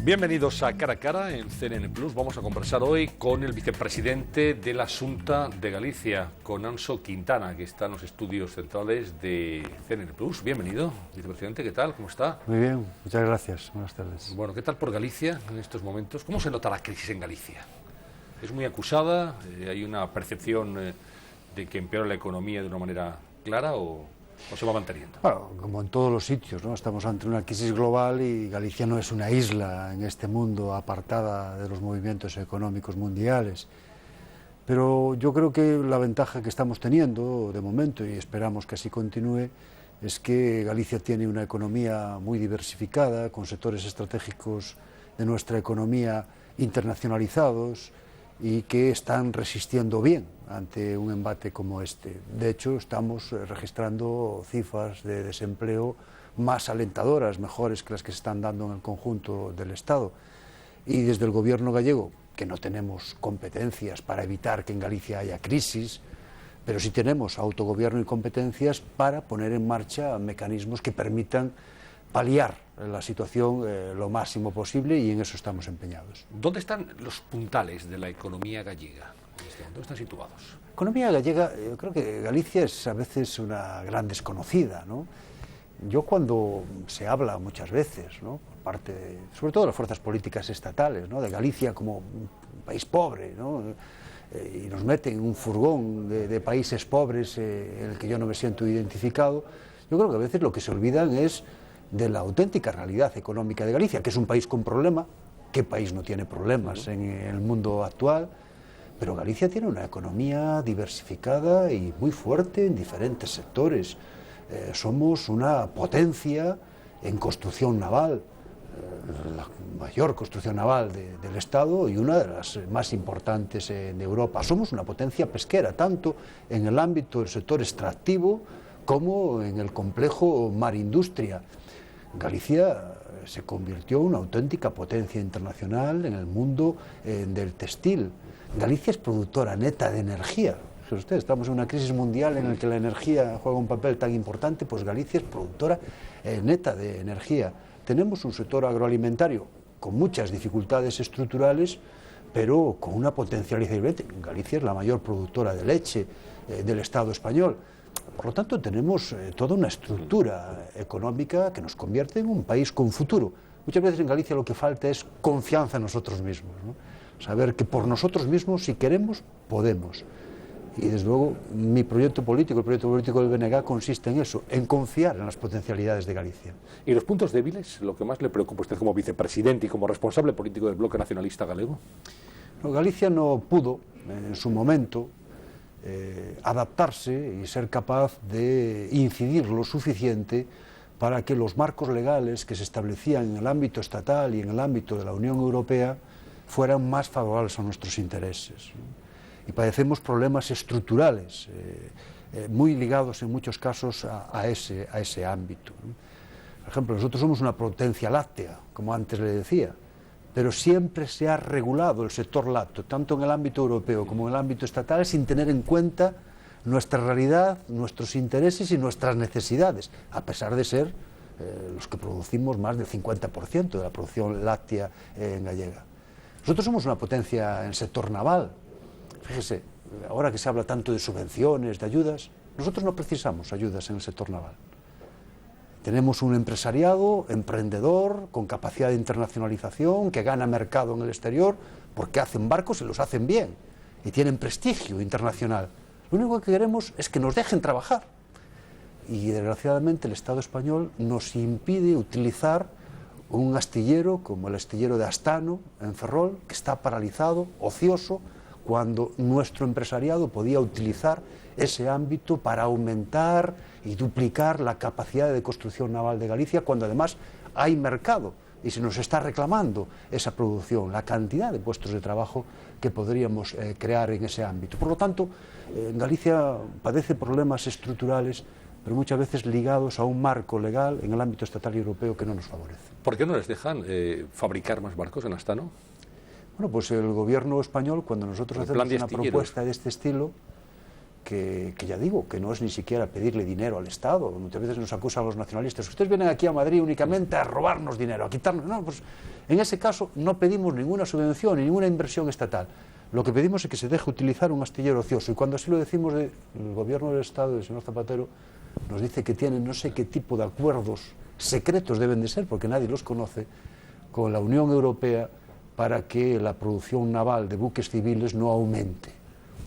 Bienvenidos a Cara a Cara en CNN Plus. Vamos a conversar hoy con el vicepresidente de la Xunta de Galicia, con Anxo Quintana, que está en los estudios centrales de CNN Plus. Bienvenido, vicepresidente, ¿qué tal? ¿Cómo está? Muy bien, muchas gracias. Buenas tardes. Bueno, ¿qué tal por Galicia en estos momentos? ¿Cómo se nota la crisis en Galicia? ¿Es muy acusada? ¿Hay una percepción de que empeora la economía de una manera clara o se va manteniendo? Bueno, como en todos los sitios, ¿no? Estamos ante una crisis global y Galicia no es una isla en este mundo apartada de los movimientos económicos mundiales. Pero yo creo que la ventaja que estamos teniendo de momento, y esperamos que así continúe, es que Galicia tiene una economía muy diversificada, con sectores estratégicos de nuestra economía internacionalizados y que están resistiendo bien ante un embate como este. De hecho, estamos registrando cifras de desempleo más alentadoras, mejores que las que se están dando en el conjunto del Estado. Y desde el gobierno gallego, que no tenemos competencias para evitar que en Galicia haya crisis, pero sí tenemos autogobierno y competencias para poner en marcha mecanismos que permitan paliar la situación lo máximo posible, y en eso estamos empeñados. ¿Dónde están los puntales de la economía gallega? ¿Dónde están situados? La economía gallega, yo creo que Galicia es a veces una gran desconocida, ¿no? Yo cuando se habla muchas veces, ¿no?, por parte, sobre todo de las fuerzas políticas estatales, ¿no?, de Galicia como un país pobre, ¿no?, y nos meten en un furgón de países pobres en el que yo no me siento identificado, yo creo que a veces lo que se olvidan es de la auténtica realidad económica de Galicia, que es un país con problema. ¿Qué país no tiene problemas en el mundo actual? Pero Galicia tiene una economía diversificada y muy fuerte en diferentes sectores. Somos una potencia en construcción naval, la mayor construcción naval del Estado y una de las más importantes de Europa. Somos una potencia pesquera, tanto en el ámbito del sector extractivo como en el complejo mar-industria. Galicia se convirtió en una auténtica potencia internacional en el mundo del textil. Galicia es productora neta de energía. Fíjese usted, estamos en una crisis mundial en la que la energía juega un papel tan importante, pues Galicia es productora neta de energía. Tenemos un sector agroalimentario con muchas dificultades estructurales, pero con una potencialidad evidente. Galicia es la mayor productora de leche del Estado español. Por lo tanto, tenemos toda una estructura económica que nos convierte en un país con futuro. Muchas veces en Galicia lo que falta es confianza en nosotros mismos, ¿no? Saber que por nosotros mismos, si queremos, podemos. Y desde luego, mi proyecto político, el proyecto político del BNG, consiste en eso, en confiar en las potencialidades de Galicia. ¿Y los puntos débiles, lo que más le preocupa a usted como vicepresidente y como responsable político del Bloque Nacionalista Galego? No, Galicia no pudo, en su momento, adaptarse y ser capaz de incidir lo suficiente para que los marcos legales que se establecían en el ámbito estatal y en el ámbito de la Unión Europea fueran más favorables a nuestros intereses. Y padecemos problemas estructurales, muy ligados en muchos casos a ese ámbito. Por ejemplo, nosotros somos una potencia láctea, como antes le decía, pero siempre se ha regulado el sector lácteo, tanto en el ámbito europeo como en el ámbito estatal, sin tener en cuenta nuestra realidad, nuestros intereses y nuestras necesidades, a pesar de ser los que producimos más del 50% de la producción láctea en gallega. Nosotros somos una potencia en el sector naval. Fíjese, ahora que se habla tanto de subvenciones, de ayudas, nosotros no precisamos ayudas en el sector naval. Tenemos un empresariado emprendedor, con capacidad de internacionalización, que gana mercado en el exterior, porque hacen barcos y los hacen bien, y tienen prestigio internacional. Lo único que queremos es que nos dejen trabajar. Y desgraciadamente el Estado español nos impide utilizar un astillero como el astillero de Astano, en Ferrol, que está paralizado, ocioso, cuando nuestro empresariado podía utilizar ese ámbito para aumentar y duplicar la capacidad de construcción naval de Galicia, cuando además hay mercado y se nos está reclamando esa producción, la cantidad de puestos de trabajo que podríamos crear en ese ámbito. Por lo tanto, Galicia padece problemas estructurales, pero muchas veces ligados a un marco legal en el ámbito estatal y europeo que no nos favorece. ¿Por qué no les dejan fabricar más barcos en Astano? Bueno, pues el gobierno español, cuando nosotros hacemos una propuesta de este estilo, que ya digo, que no es ni siquiera pedirle dinero al Estado. Muchas veces nos acusan los nacionalistas: ustedes vienen aquí a Madrid únicamente a robarnos dinero, a quitarnos. No, pues en ese caso no pedimos ninguna subvención ni ninguna inversión estatal. Lo que pedimos es que se deje utilizar un astillero ocioso, y cuando así lo decimos, el gobierno del Estado, el señor Zapatero, nos dice que tienen no sé qué tipo de acuerdos secretos, deben de ser, porque nadie los conoce, con la Unión Europea para que la producción naval de buques civiles no aumente.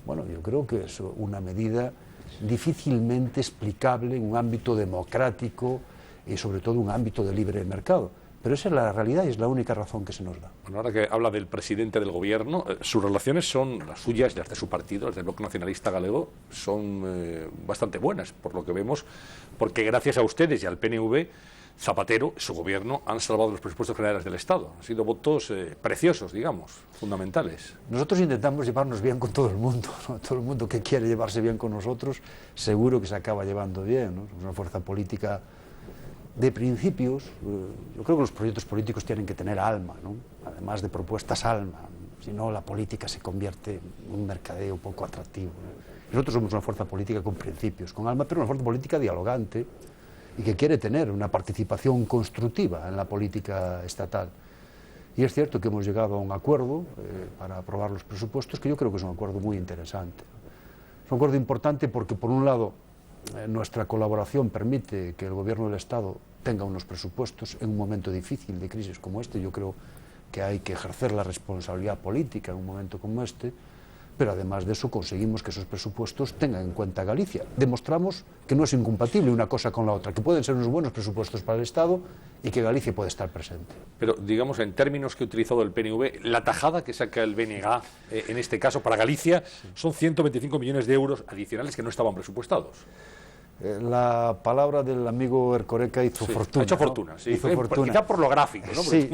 Bueno, yo creo que es una medida difícilmente explicable en un ámbito democrático y sobre todo un ámbito de libre mercado. Pero esa es la realidad y es la única razón que se nos da. Bueno, ahora que habla del presidente del gobierno, sus relaciones son las suyas y las de su partido, las del Bloque Nacionalista Galego, son bastante buenas, por lo que vemos, porque gracias a ustedes y al PNV, Zapatero, su gobierno, han salvado los presupuestos generales del Estado. Han sido votos preciosos, digamos, fundamentales. Nosotros intentamos llevarnos bien con todo el mundo, ¿no? Todo el mundo que quiere llevarse bien con nosotros, seguro que se acaba llevando bien, ¿no? Es una fuerza política de principios. Yo creo que los proyectos políticos tienen que tener alma, ¿no? Además de propuestas, alma. Si no, la política se convierte en un mercadeo poco atractivo, ¿no? Nosotros somos una fuerza política con principios, con alma, pero una fuerza política dialogante y que quiere tener una participación constructiva en la política estatal. Y es cierto que hemos llegado a un acuerdo para aprobar los presupuestos, que yo creo que es un acuerdo muy interesante. Es un acuerdo importante porque, por un lado, nuestra colaboración permite que el gobierno del Estado tenga unos presupuestos en un momento difícil de crisis como este. Yo creo que hay que ejercer la responsabilidad política en un momento como este, pero además de eso conseguimos que esos presupuestos tengan en cuenta a Galicia. Demostramos que no es incompatible una cosa con la otra, que pueden ser unos buenos presupuestos para el Estado y que Galicia puede estar presente. Pero, digamos, en términos que ha utilizado el PNV, la tajada que saca el BNG, en este caso para Galicia, son 125 millones de euros adicionales que no estaban presupuestados. La palabra del amigo Ercoreca hizo fortuna. Ha hecho fortuna, ¿no? Sí. Hizo fortuna. Quizá por lo gráfico, ¿no? Sí,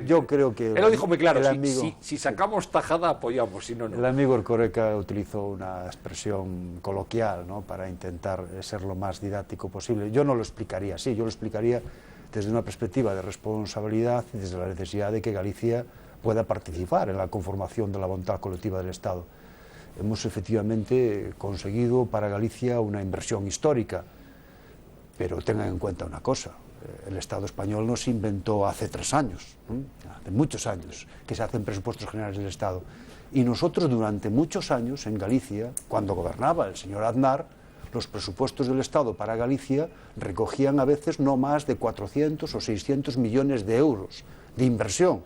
yo creo que... Él lo dijo muy claro, amigo, si sacamos tajada apoyamos, si no, no. El amigo Ercoreca utilizó una expresión coloquial, ¿no?, para intentar ser lo más didáctico posible. Yo no lo explicaría así, yo lo explicaría desde una perspectiva de responsabilidad y desde la necesidad de que Galicia pueda participar en la conformación de la voluntad colectiva del Estado. Hemos efectivamente conseguido para Galicia una inversión histórica, pero tengan en cuenta una cosa: el Estado español no se inventó hace 3 años, hace muchos años que se hacen presupuestos generales del Estado, y nosotros durante muchos años en Galicia, cuando gobernaba el señor Aznar, los presupuestos del Estado para Galicia recogían a veces no más de 400 o 600 millones de euros de inversión.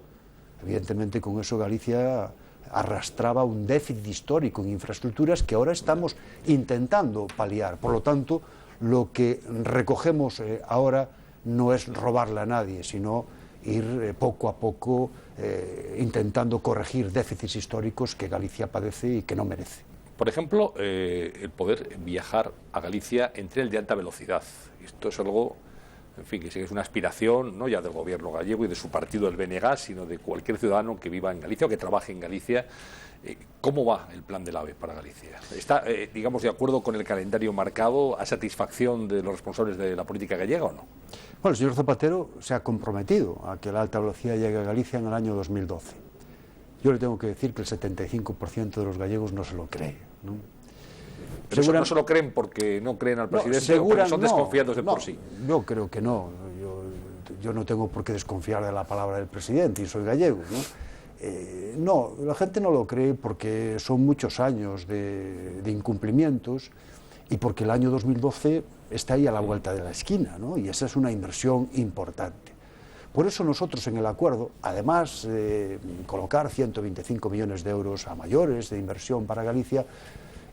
Evidentemente con eso Galicia arrastraba un déficit histórico en infraestructuras que ahora estamos intentando paliar. Por lo tanto, lo que recogemos ahora no es robarle a nadie, sino ir poco a poco intentando corregir déficits históricos que Galicia padece y que no merece. Por ejemplo, el poder viajar a Galicia en tren de alta velocidad. Esto es algo, en fin, que es una aspiración no ya del gobierno gallego y de su partido, el BNG, sino de cualquier ciudadano que viva en Galicia o que trabaje en Galicia. ¿Cómo va el plan del AVE para Galicia? ¿Está, digamos, de acuerdo con el calendario marcado, a satisfacción de los responsables de la política gallega o no? Bueno, el señor Zapatero se ha comprometido a que la alta velocidad llegue a Galicia en el año 2012. Yo le tengo que decir que el 75% de los gallegos no se lo cree, ¿no? Pero eso no se lo creen porque no creen al presidente, o porque son desconfiados de por sí. Yo creo que no. Yo no tengo por qué desconfiar de la palabra del presidente y soy gallego, ¿no? No, la gente no lo cree porque son muchos años de incumplimientos y porque el año 2012 está ahí a la vuelta de la esquina, ¿no? Y esa es una inversión importante. Por eso nosotros en el acuerdo, además de colocar 125 millones de euros a mayores de inversión para Galicia,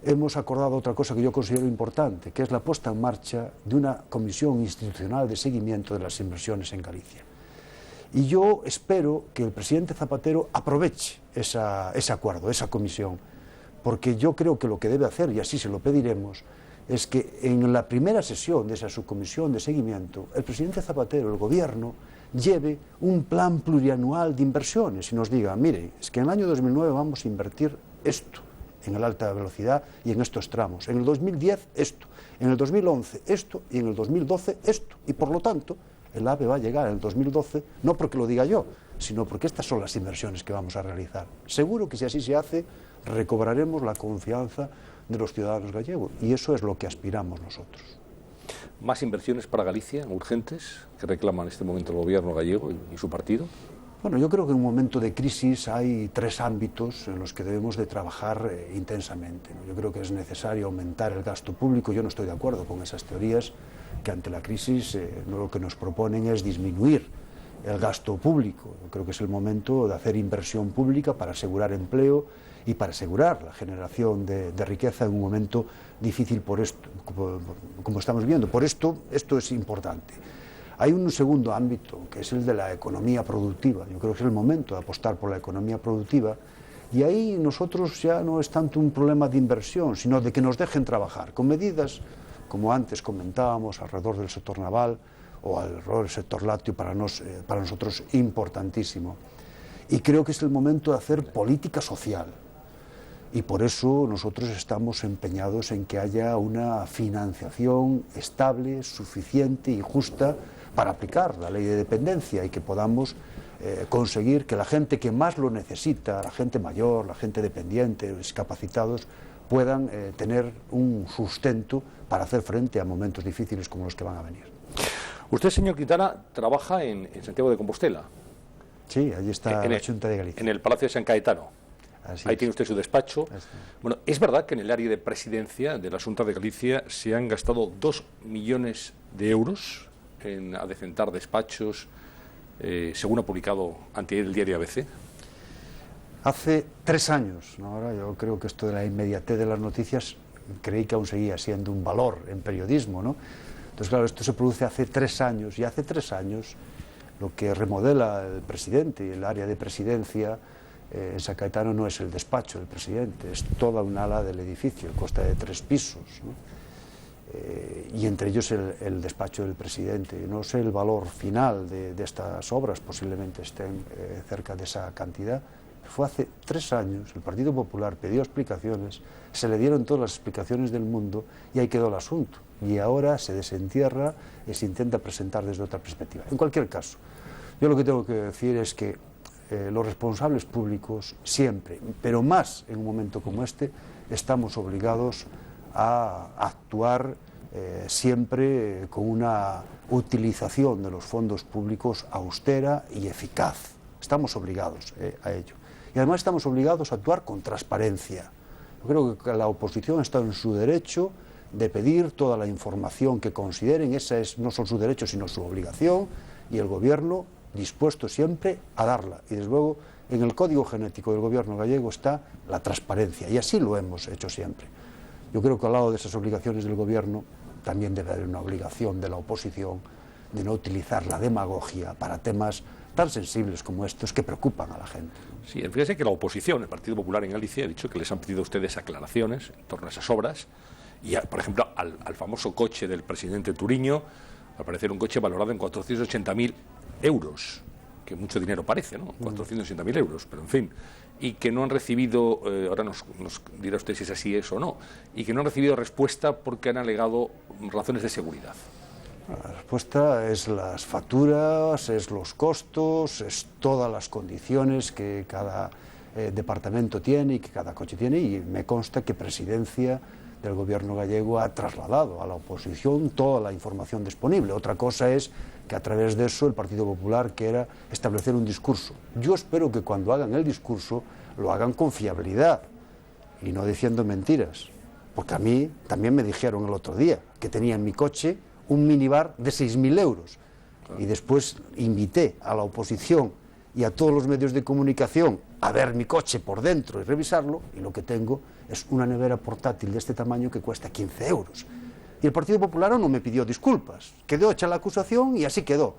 hemos acordado otra cosa que yo considero importante, que es la puesta en marcha de una comisión institucional de seguimiento de las inversiones en Galicia. Y yo espero que el presidente Zapatero aproveche ese acuerdo, esa comisión, porque yo creo que lo que debe hacer, y así se lo pediremos, es que en la primera sesión de esa subcomisión de seguimiento, el presidente Zapatero, el gobierno, lleve un plan plurianual de inversiones y nos diga: mire, es que en el año 2009 vamos a invertir esto en el alta velocidad y en estos tramos, en el 2010 esto, en el 2011 esto y en el 2012 esto, y por lo tanto el AVE va a llegar en el 2012, no porque lo diga yo, sino porque estas son las inversiones que vamos a realizar. Seguro que si así se hace, recobraremos la confianza de los ciudadanos gallegos, y eso es lo que aspiramos nosotros. ¿Más inversiones para Galicia, urgentes, que reclama en este momento el gobierno gallego y su partido? Bueno, yo creo que en un momento de crisis hay tres ámbitos en los que debemos de trabajar intensamente, ¿no? Yo creo que es necesario aumentar el gasto público. Yo no estoy de acuerdo con esas teorías que ante la crisis lo que nos proponen es disminuir el gasto público. Yo creo que es el momento de hacer inversión pública para asegurar empleo y para asegurar la generación de riqueza en un momento difícil por esto, como estamos viendo. Por esto es importante. Hay un segundo ámbito, que es el de la economía productiva. Yo creo que es el momento de apostar por la economía productiva, y ahí nosotros ya no es tanto un problema de inversión, sino de que nos dejen trabajar, con medidas, como antes comentábamos, alrededor del sector naval o alrededor del sector lácteo, para nosotros importantísimo. Y creo que es el momento de hacer política social. Y por eso nosotros estamos empeñados en que haya una financiación estable, suficiente y justa para aplicar la ley de dependencia, y que podamos conseguir que la gente que más lo necesita, la gente mayor, la gente dependiente, los discapacitados, puedan tener un sustento para hacer frente a momentos difíciles como los que van a venir. Usted, señor Quintana, trabaja en Santiago de Compostela. Sí, allí está la Xunta de Galicia. En el Palacio de San Caetano. Ahí tiene usted su despacho. Bueno, ¿es verdad que en el área de presidencia de la Xunta de Galicia se han gastado 2 millones de euros en adecentar despachos, según ha publicado anteayer el diario ABC? Hace 3 años, ¿no? Ahora yo creo que esto de la inmediatez de las noticias creí que aún seguía siendo un valor en periodismo, ¿no? Entonces, claro, esto se produce hace 3 años, y hace 3 años lo que remodela el presidente y el área de presidencia en San Caetano no es el despacho del presidente, es toda un ala del edificio, consta de 3 pisos, ¿no? Y entre ellos el despacho del presidente. No sé el valor final de estas obras, posiblemente estén cerca de esa cantidad. Fue hace 3 años, el Partido Popular pidió explicaciones, se le dieron todas las explicaciones del mundo, y ahí quedó el asunto. Y ahora se desentierra y se intenta presentar desde otra perspectiva. En cualquier caso, yo lo que tengo que decir es que los responsables públicos siempre, pero más en un momento como este, estamos obligados a actuar siempre con una utilización de los fondos públicos austera y eficaz. Estamos obligados a ello. Y además estamos obligados a actuar con transparencia. Yo creo que la oposición está en su derecho de pedir toda la información que consideren. Esa es no solo su derecho, sino su obligación, y el gobierno dispuesto siempre a darla. Y desde luego en el código genético del gobierno gallego está la transparencia, y así lo hemos hecho siempre. Yo creo que al lado de esas obligaciones del gobierno también debe haber una obligación de la oposición de no utilizar la demagogia para temas tan sensibles como estos que preocupan a la gente. Sí, fíjese que la oposición, el Partido Popular en Galicia, ha dicho que les han pedido a ustedes aclaraciones en torno a esas obras, y por ejemplo al famoso coche del presidente Turiño, al parecer un coche valorado en 480.000 euros, que mucho dinero parece, ¿no? 480.000 euros, pero en fin, y que no han recibido, ahora nos dirá usted si es así o no, y que no han recibido respuesta porque han alegado razones de seguridad. La respuesta es las facturas, es los costos, es todas las condiciones que cada departamento tiene y que cada coche tiene, y me consta que Presidencia del Gobierno gallego ha trasladado a la oposición toda la información disponible. Otra cosa es que a través de eso el Partido Popular quiera establecer un discurso. Yo espero que cuando hagan el discurso lo hagan con fiabilidad y no diciendo mentiras, porque a mí también me dijeron el otro día que tenía en mi coche un minibar de 6.000 euros, y después invité a la oposición y a todos los medios de comunicación a ver mi coche por dentro y revisarlo, y lo que tengo es una nevera portátil de este tamaño que cuesta 15 euros. Y el Partido Popular no me pidió disculpas, quedó hecha la acusación y así quedó.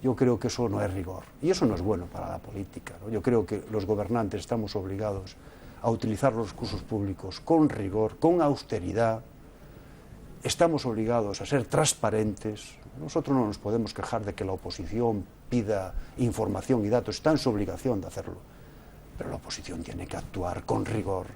Yo creo que eso no es rigor, y eso no es bueno para la política, ¿no? Yo creo que los gobernantes estamos obligados a utilizar los recursos públicos con rigor, con austeridad. Estamos obligados a ser transparentes. Nosotros no nos podemos quejar de que la oposición pida información y datos, está en su obligación de hacerlo, pero la oposición tiene que actuar con rigor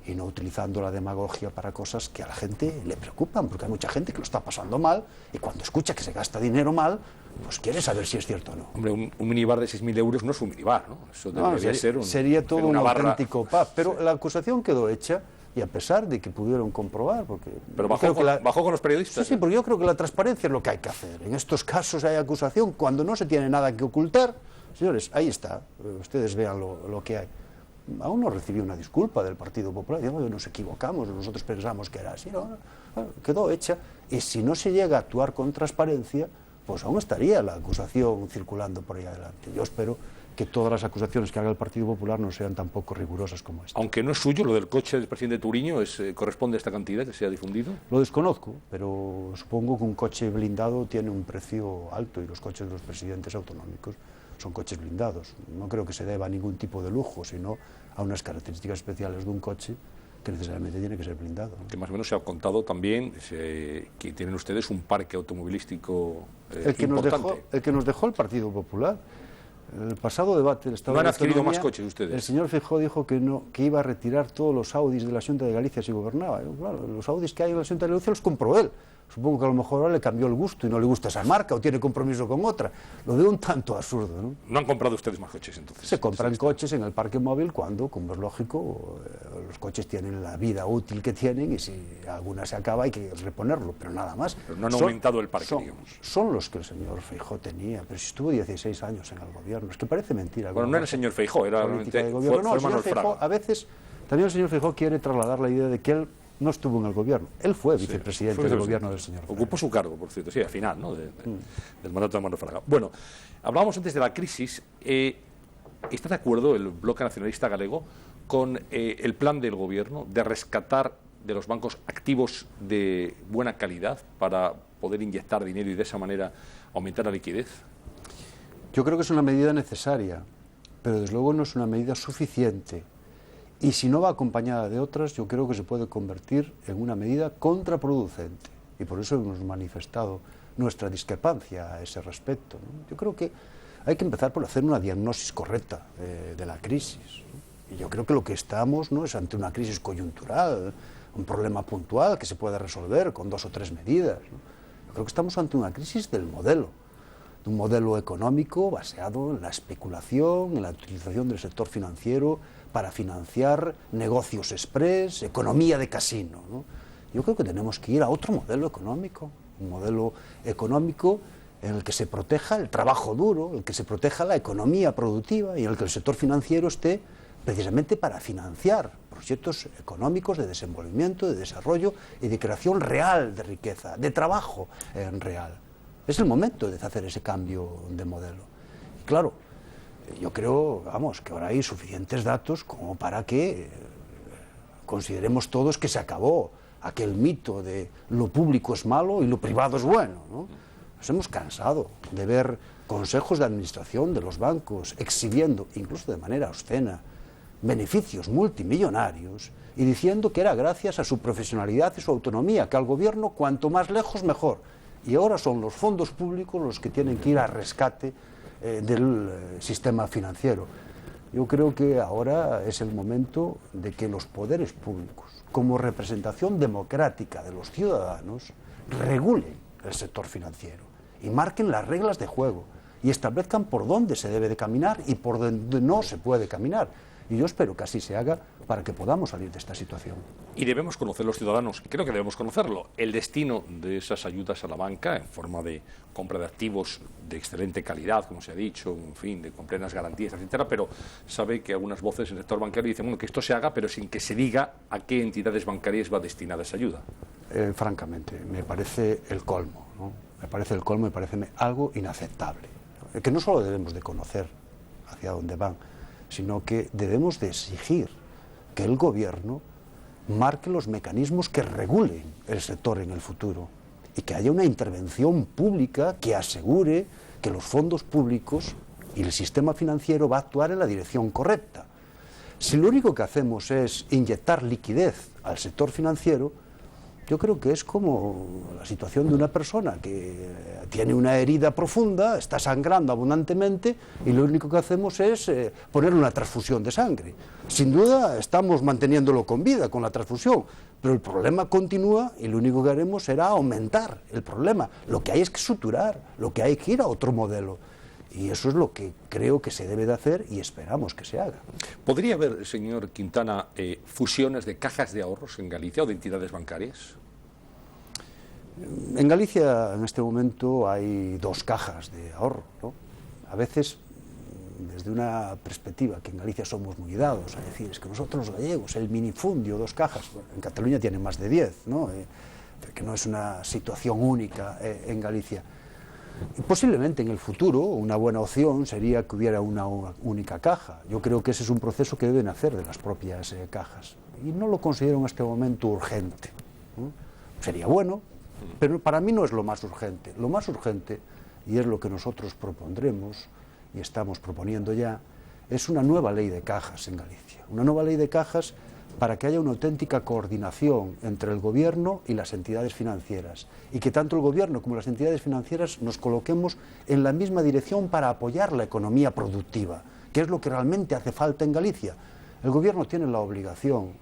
y no utilizando la demagogia para cosas que a la gente le preocupan, porque hay mucha gente que lo está pasando mal y cuando escucha que se gasta dinero mal, pues quiere saber si es cierto o no. Hombre, un minibar de 6.000 euros no es un minibar, ¿no? Eso debería ser sería todo un auténtico pub, pero sí. La acusación quedó hecha y a pesar de que pudieron comprobar, porque... Pero bajó con los periodistas. Sí, porque yo creo que la transparencia es lo que hay que hacer. En estos casos hay acusación cuando no se tiene nada que ocultar. Señores, ahí está, ustedes vean lo que hay. Aún no recibió una disculpa del Partido Popular, digamos, nos equivocamos, nosotros pensamos que era así, no, quedó hecha, y si no se llega a actuar con transparencia, pues aún estaría la acusación circulando por ahí adelante. Yo espero que todas las acusaciones que haga el Partido Popular no sean tan poco rigurosas como esta. Aunque no es suyo, lo del coche del presidente Turiño, ¿corresponde a esta cantidad que se ha difundido? Lo desconozco, pero supongo que un coche blindado tiene un precio alto y los coches de los presidentes autonómicos son coches blindados. No creo que se deba a ningún tipo de lujo, sino a unas características especiales de un coche que necesariamente tiene que ser blindado, ¿no? Que más o menos se ha contado también que tienen ustedes un parque automovilístico importante. El que nos dejó el Partido Popular. El pasado debate del Estado ¿No han de adquirido Autonomía, más coches ustedes? El señor Feijóo dijo que iba a retirar todos los Audis de la Xunta de Galicia si gobernaba. Claro, los Audis que hay en la Xunta de Galicia los compró él. Supongo que a lo mejor ahora le cambió el gusto y no le gusta esa marca o tiene compromiso con otra. Lo veo un tanto absurdo, ¿no? ¿No han comprado ustedes más coches entonces? Se compran coches en el parque móvil cuando, como es lógico, los coches tienen la vida útil que tienen y si alguna se acaba hay que reponerlo, pero nada más. Pero no han aumentado el parque, digamos. Son los que el señor Feijóo tenía, pero si estuvo 16 años en el gobierno, es que parece mentira. Bueno, no era el señor Feijóo, era realmente fue Manuel Fraga. A veces también el señor Feijóo quiere trasladar la idea de que él no estuvo en el gobierno. Él fue vicepresidente del gobierno del señor Fraga. Ocupó su cargo, por cierto, sí, al final, ¿no? Del mandato de Manuel Fraga. Bueno, hablábamos antes de la crisis. ¿Está de acuerdo el Bloque Nacionalista Galego con el plan del gobierno de rescatar de los bancos activos de buena calidad para poder inyectar dinero y de esa manera aumentar la liquidez? Yo creo que es una medida necesaria, pero desde luego no es una medida suficiente. Y si no va acompañada de otras, yo creo que se puede convertir en una medida contraproducente. Y por eso hemos manifestado nuestra discrepancia a ese respecto, ¿no? Yo creo que hay que empezar por hacer una diagnosis correcta de la crisis, ¿no? Y yo creo que lo que estamos no es ante una crisis coyuntural, un problema puntual que se pueda resolver con 2 o 3 medidas, ¿no? Yo creo que estamos ante una crisis del modelo, de un modelo económico basado en la especulación, en la utilización del sector financiero para financiar negocios express, economía de casino, ¿no? Yo creo que tenemos que ir a otro modelo económico, un modelo económico en el que se proteja el trabajo duro, en el que se proteja la economía productiva y en el que el sector financiero esté precisamente para financiar proyectos económicos de desenvolvimiento, de desarrollo y de creación real de riqueza, de trabajo real. Es el momento de hacer ese cambio de modelo. Y claro, yo creo, que ahora hay suficientes datos como para que consideremos todos que se acabó aquel mito de lo público es malo y lo privado es bueno, ¿no? Nos hemos cansado de ver consejos de administración de los bancos exhibiendo, incluso de manera obscena, beneficios multimillonarios y diciendo que era gracias a su profesionalidad y su autonomía, que al gobierno cuanto más lejos mejor. Y ahora son los fondos públicos los que tienen que ir al rescate del sistema financiero. Yo creo que ahora es el momento de que los poderes públicos, como representación democrática de los ciudadanos, regulen el sector financiero y marquen las reglas de juego y establezcan por dónde se debe de caminar y por dónde no se puede caminar. Y yo espero que así se haga para que podamos salir de esta situación. Y debemos conocer los ciudadanos, creo que debemos conocerlo, el destino de esas ayudas a la banca en forma de compra de activos de excelente calidad, como se ha dicho, en fin, con plenas garantías, etcétera, pero sabe que algunas voces en el sector bancario dicen, bueno, que esto se haga, pero sin que se diga a qué entidades bancarias va destinada esa ayuda. Francamente, me parece el colmo, ¿no? Me parece el colmo y parece algo inaceptable, ¿no? Que no solo debemos de conocer hacia dónde van, sino que debemos de exigir que el gobierno marque los mecanismos que regulen el sector en el futuro y que haya una intervención pública que asegure que los fondos públicos y el sistema financiero va a actuar en la dirección correcta. Si lo único que hacemos es inyectar liquidez al sector financiero, Yo creo que es como la situación de una persona que tiene una herida profunda, está sangrando abundantemente y lo único que hacemos es ponerle una transfusión de sangre. Sin duda estamos manteniéndolo con vida con la transfusión, pero el problema continúa y lo único que haremos será aumentar el problema. Lo que hay es que suturar, lo que hay que ir a otro modelo. Y eso es lo que creo que se debe de hacer y esperamos que se haga. ¿Podría haber, señor Quintana, fusiones de cajas de ahorros en Galicia o de entidades bancarias? En Galicia en este momento hay 2 cajas de ahorro, ¿no? A veces, desde una perspectiva que en Galicia somos muy dados, a decir, es que nosotros los gallegos, el minifundio, 2 cajas, bueno, en Cataluña tienen más de 10, ¿no? Que no es una situación única en Galicia. Y posiblemente en el futuro una buena opción sería que hubiera una única caja. Yo creo que ese es un proceso que deben hacer de las propias cajas. Y no lo considero en este momento urgente, ¿no? Sería bueno, pero para mí no es lo más urgente. Lo más urgente, y es lo que nosotros propondremos y estamos proponiendo ya, es una nueva ley de cajas en Galicia. Una nueva ley de cajas para que haya una auténtica coordinación entre el gobierno y las entidades financieras y que tanto el gobierno como las entidades financieras nos coloquemos en la misma dirección para apoyar la economía productiva, que es lo que realmente hace falta en Galicia. El gobierno tiene la obligación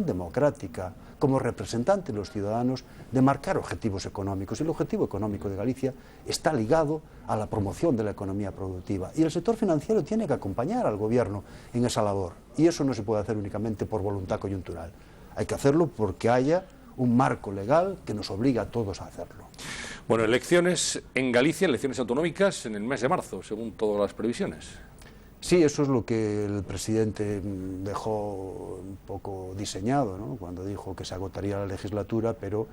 democrática, como representante de los ciudadanos, de marcar objetivos económicos. Y el objetivo económico de Galicia está ligado a la promoción de la economía productiva. Y el sector financiero tiene que acompañar al gobierno en esa labor. Y eso no se puede hacer únicamente por voluntad coyuntural. Hay que hacerlo porque haya un marco legal que nos obliga a todos a hacerlo. Bueno, elecciones en Galicia, elecciones autonómicas en el mes de marzo, según todas las previsiones. Sí, eso es lo que el presidente dejó un poco diseñado, ¿no? Cuando dijo que se agotaría la legislatura, pero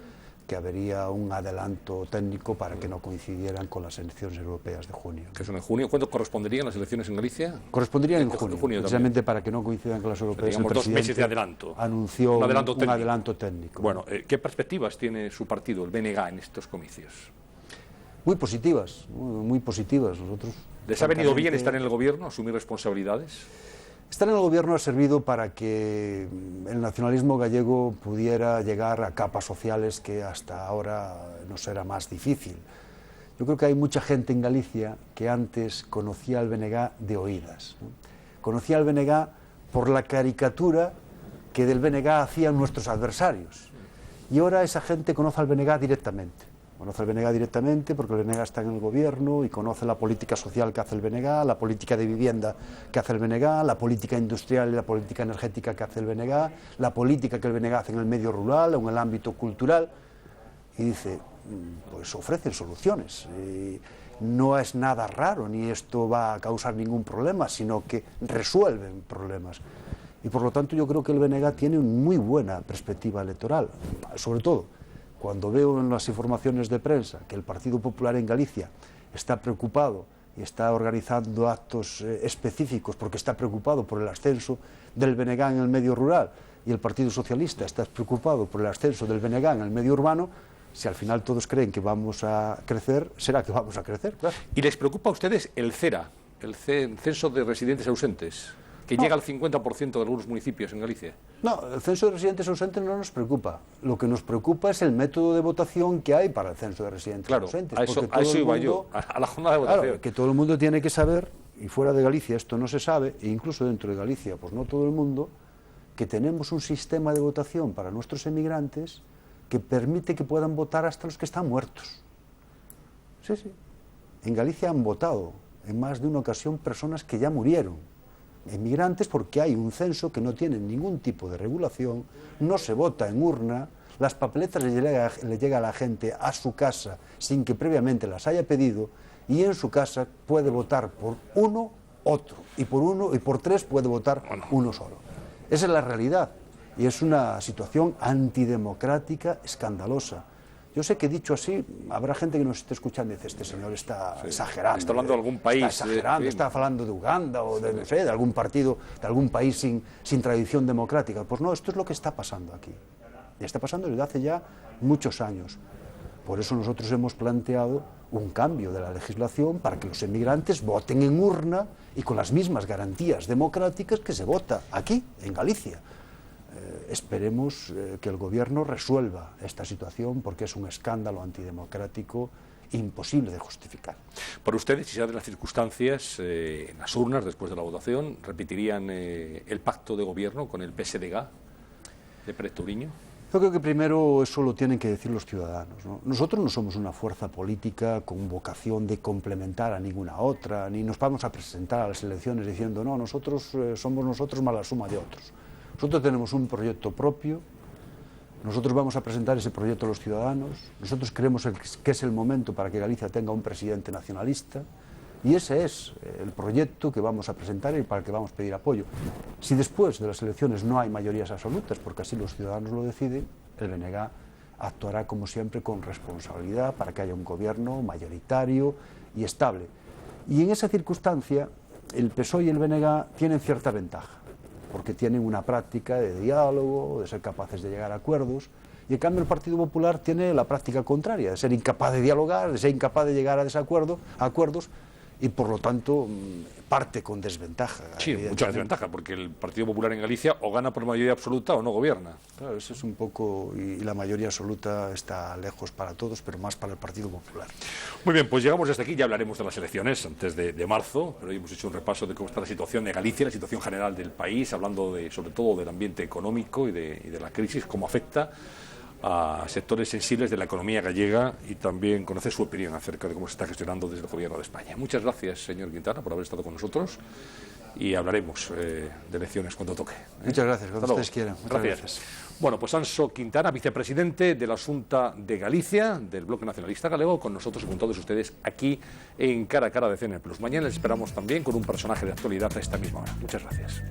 que habría un adelanto técnico para que no coincidieran con las elecciones europeas de junio. ¿Que son en junio? ¿Cuándo corresponderían las elecciones en Galicia? Corresponderían en junio precisamente para que no coincidan con las europeas. Digamos, el 2 meses de adelanto. Anunció un adelanto técnico. Bueno, ¿qué perspectivas tiene su partido, el BNG, en estos comicios? Muy positivas, muy positivas. Nosotros, ¿les ha venido bien estar en el gobierno, asumir responsabilidades? Estar en el gobierno ha servido para que el nacionalismo gallego pudiera llegar a capas sociales que hasta ahora nos era más difícil. Yo creo que hay mucha gente en Galicia que antes conocía al BNG de oídas, ¿no? Conocía al BNG por la caricatura que del BNG hacían nuestros adversarios. Y ahora esa gente conoce al BNG directamente. Conoce el BNG directamente porque el BNG está en el gobierno y conoce la política social que hace el BNG, la política de vivienda que hace el BNG, la política industrial y la política energética que hace el BNG, la política que el BNG hace en el medio rural o en el ámbito cultural. Y dice, pues ofrecen soluciones. No es nada raro, ni esto va a causar ningún problema, sino que resuelven problemas. Y por lo tanto yo creo que el BNG tiene una muy buena perspectiva electoral, sobre todo cuando veo en las informaciones de prensa que el Partido Popular en Galicia está preocupado y está organizando actos específicos porque está preocupado por el ascenso del BNG en el medio rural y el Partido Socialista está preocupado por el ascenso del BNG en el medio urbano, si al final todos creen que vamos a crecer, será que vamos a crecer, claro. ¿Y les preocupa a ustedes el CERA, el censo de residentes ausentes, que llega al 50% de algunos municipios en Galicia? No, el censo de residentes ausentes no nos preocupa. Lo que nos preocupa es el método de votación que hay para el censo de residentes ausentes. A eso iba yo, a la jornada de votación. Claro, que todo el mundo tiene que saber, y fuera de Galicia esto no se sabe, e incluso dentro de Galicia, pues no todo el mundo, que tenemos un sistema de votación para nuestros emigrantes que permite que puedan votar hasta los que están muertos. Sí, sí. En Galicia han votado en más de una ocasión personas que ya murieron. Emigrantes porque hay un censo que no tiene ningún tipo de regulación, no se vota en urna, las papeletas le llega a la gente a su casa sin que previamente las haya pedido y en su casa puede votar por uno, otro, y por uno y por 3 puede votar uno solo. Esa es la realidad y es una situación antidemocrática escandalosa. Yo sé que dicho así, habrá gente que nos esté escuchando y dice, este señor está exagerando. Está hablando de algún país. Está exagerando, está hablando de Uganda o de, no sé, de algún partido, de algún país sin tradición democrática. Pues no, esto es lo que está pasando aquí. Y está pasando desde hace ya muchos años. Por eso nosotros hemos planteado un cambio de la legislación para que los emigrantes voten en urna y con las mismas garantías democráticas que se vota aquí, en Galicia. esperemos que el gobierno resuelva esta situación, porque es un escándalo antidemocrático imposible de justificar. Para ustedes, si se dan las circunstancias, en las urnas, después de la votación, ¿repetirían el pacto de gobierno con el PSDG de Pérez Touriño? Yo creo que primero eso lo tienen que decir los ciudadanos, ¿no? Nosotros no somos una fuerza política con vocación de complementar a ninguna otra, ni nos vamos a presentar a las elecciones diciendo no, nosotros somos nosotros más la suma de otros. Nosotros tenemos un proyecto propio, nosotros vamos a presentar ese proyecto a los ciudadanos, nosotros creemos que es el momento para que Galicia tenga un presidente nacionalista, y ese es el proyecto que vamos a presentar y para el que vamos a pedir apoyo. Si después de las elecciones no hay mayorías absolutas, porque así los ciudadanos lo deciden, el BNG actuará como siempre con responsabilidad para que haya un gobierno mayoritario y estable. Y en esa circunstancia el PSOE y el BNG tienen cierta ventaja, porque tienen una práctica de diálogo, de ser capaces de llegar a acuerdos, y en cambio el Partido Popular tiene la práctica contraria, de ser incapaz de dialogar, de ser incapaz de llegar a acuerdos, y por lo tanto parte con desventaja. Sí, mucha desventaja, porque el Partido Popular en Galicia o gana por mayoría absoluta o no gobierna. Claro, eso es un poco, y la mayoría absoluta está lejos para todos, pero más para el Partido Popular. Muy bien, pues llegamos hasta aquí, ya hablaremos de las elecciones antes de marzo, pero hoy hemos hecho un repaso de cómo está la situación de Galicia, la situación general del país, hablando sobre todo del ambiente económico y de la crisis, cómo afecta a sectores sensibles de la economía gallega, y también conocer su opinión acerca de cómo se está gestionando desde el Gobierno de España. Muchas gracias, señor Quintana, por haber estado con nosotros, y hablaremos de elecciones cuando toque. Muchas gracias, cuando ustedes quieran. Muchas gracias. Bueno, pues Anxo Quintana, vicepresidente de la Xunta de Galicia, del Bloque Nacionalista Galego, con nosotros y con todos ustedes aquí en Cara a Cara de CNN+. Mañana les esperamos también con un personaje de actualidad a esta misma hora. Muchas gracias.